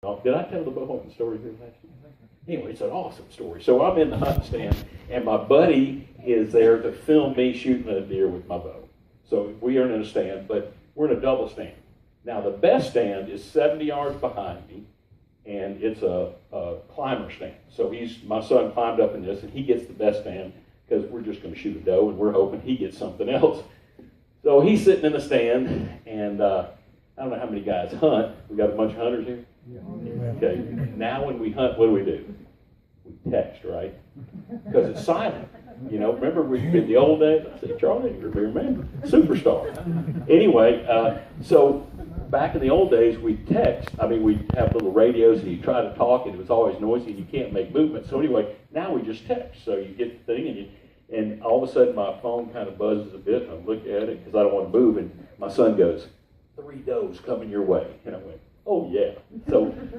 Did I tell the bow hunting story here last year? Anyway, it's an awesome story. So I'm in the hunting stand, and my buddy is there to film me shooting a deer with my bow. So we are in a stand, but we're in a double stand. Now, the best stand is 70 yards behind me, and it's a climber stand. So my son climbed up in this, and he gets the best stand because we're just going to shoot a doe, and we're hoping he gets something else. So he's sitting in the stand, and I don't know how many guys hunt. We got a bunch of hunters here? Okay. Now when we hunt, what do? We text, right? Because it's silent. You know, remember in the old days? I said, Charlie, you remember? Superstar. Anyway, so back in the old days, we'd text. I mean, we'd have little radios, and you try to talk, and it was always noisy, and you can't make movement. So anyway, now we just text. So you get the thing, and all of a sudden my phone kind of buzzes a bit, and I look at it because I don't want to move, and my son goes, 3 does coming your way. And I went, oh yeah.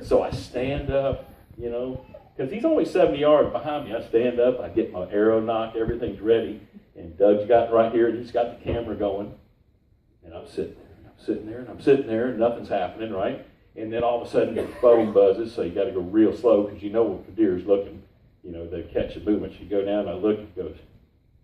So I stand up, you know, because he's only 70 yards behind me. I stand up, I get my arrow nocked, everything's ready, and Doug's got right here, and he's got the camera going, and I'm sitting there, and nothing's happening, right? And then all of a sudden the phone buzzes, so you got to go real slow because you know what the deer's looking, you know, they catch the movement. You go down, and I look, and it goes,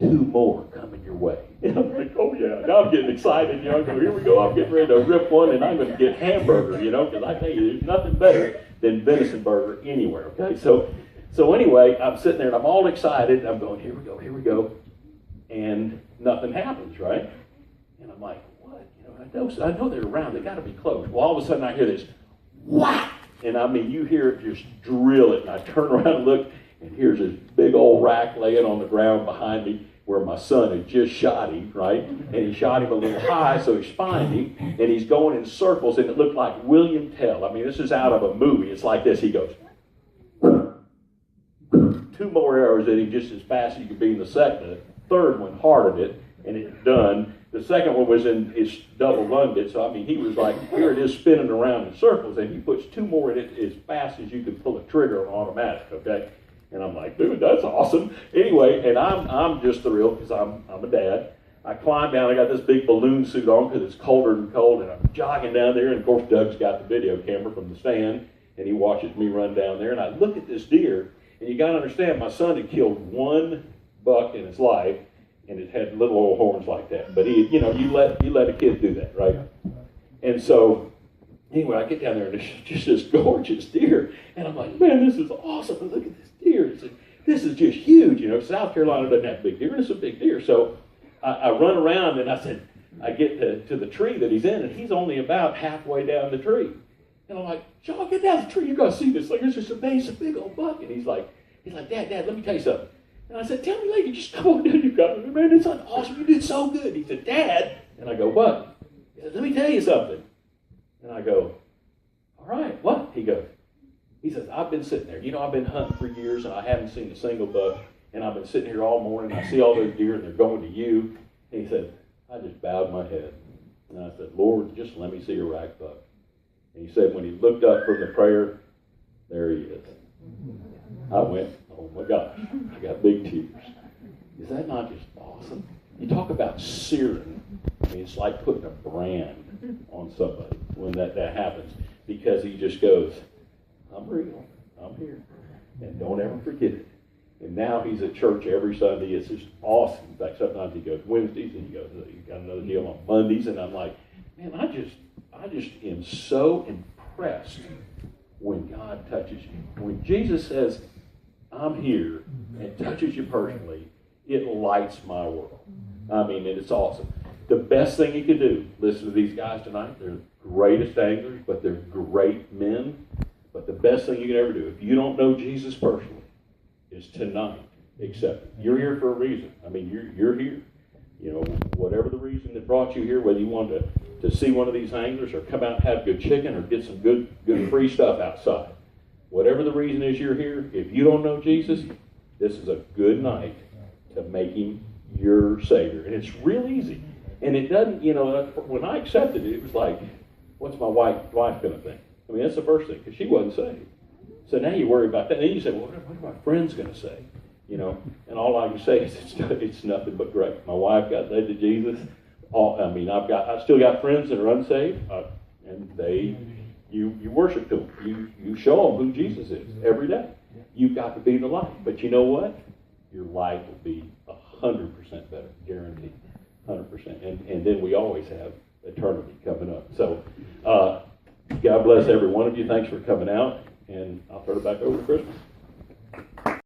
2 more coming your way. And I'm like, oh yeah, now I'm getting excited, you know, I go, here we go, I'm getting ready to rip one, and I'm going to get hamburger, you know, because I tell you, there's nothing better than venison burger anywhere, okay? So anyway, I'm sitting there, and I'm all excited, and I'm going, here we go, and nothing happens, right? And I'm like, what? You know, I know they're around, they got to be close. Well, all of a sudden I hear this, whack! And I mean, you hear it just drill it, and I turn around and look, and here's this big old rack laying on the ground behind me where my son had just shot him, right? And he shot him a little high, so he spined him, and he's going in circles, and it looked like William Tell. I mean, this is out of a movie. It's like this. He goes, 2 more arrows at him just as fast as you could be in the second. The third one hearted it, and it's done. The second one was it's double lunged it, so I mean, he was like, here it is spinning around in circles, and he puts 2 more in it as fast as you could pull a trigger on automatic, okay? And I'm like, dude, that's awesome. Anyway, and I'm just thrilled because I'm a dad. I climb down. I got this big balloon suit on because it's colder than cold, and I'm jogging down there. And of course, Doug's got the video camera from the stand, and he watches me run down there. And I look at this deer, and you got to understand, my son had killed 1 buck in his life, and it had little old horns like that. But he, you know, you let a kid do that, right? And so, anyway, I get down there, and it's just this gorgeous deer, and I'm like, man, this is awesome. And look at this deer. This is just huge. You know, South Carolina doesn't have big deer, and it's a big deer. So I run around, and I get to the tree that he's in, and he's only about halfway down the tree. And I'm like, John, get down the tree. You're going to see this thing. It's just amazing, big old buck. And he's like, Dad, let me tell you something. And I said, tell me later, just come on down. You've got it. Man, it's awesome. You did so good. He said, Dad. And I go, what? He said, let me tell you something. And I go, all right, what? He says, I've been sitting there. You know, I've been hunting for years, and I haven't seen a single buck. And I've been sitting here all morning. I see all those deer, and they're going to you. And he said, I just bowed my head. And I said, Lord, just let me see a rack buck. And he said, when he looked up from the prayer, there he is. I went, oh my gosh, I got big tears. Is that not just awesome? You talk about searing. I mean, it's like putting a brand on somebody when that happens, because he just goes, I'm real, I'm here, and don't ever forget it. And now he's at church every Sunday. It's just awesome. In fact, sometimes he goes Wednesdays, and he goes, you got another deal on Mondays, and I'm like, man, I just am so impressed when God touches you. When Jesus says, I'm here, and touches you personally, it lights my world. I mean, and it's awesome. The best thing you can do, listen to these guys tonight. They're greatest anglers, but they're great men. But the best thing you can ever do, if you don't know Jesus personally, is tonight accept him. You're here for a reason. I mean, you're here. You know, whatever the reason that brought you here, whether you wanted to see one of these anglers or come out and have good chicken or get some good free stuff outside. Whatever the reason is you're here, if you don't know Jesus, this is a good night to make him your Savior. And it's real easy. And it doesn't, you know, when I accepted it, it was like, what's my wife going to think? I mean, that's the first thing, because she wasn't saved. So now you worry about that. And then you say, well, what are my friends going to say? You know, and all I can say is it's nothing but great. My wife got led to Jesus. I still got friends that are unsaved, and they, You worship to him. You show them who Jesus is every day. You've got to be the light. But you know what? Your life will be 100% better, guaranteed, 100%. And then we always have eternity coming up. So God bless every one of you. Thanks for coming out. And I'll turn it back over to Christmas.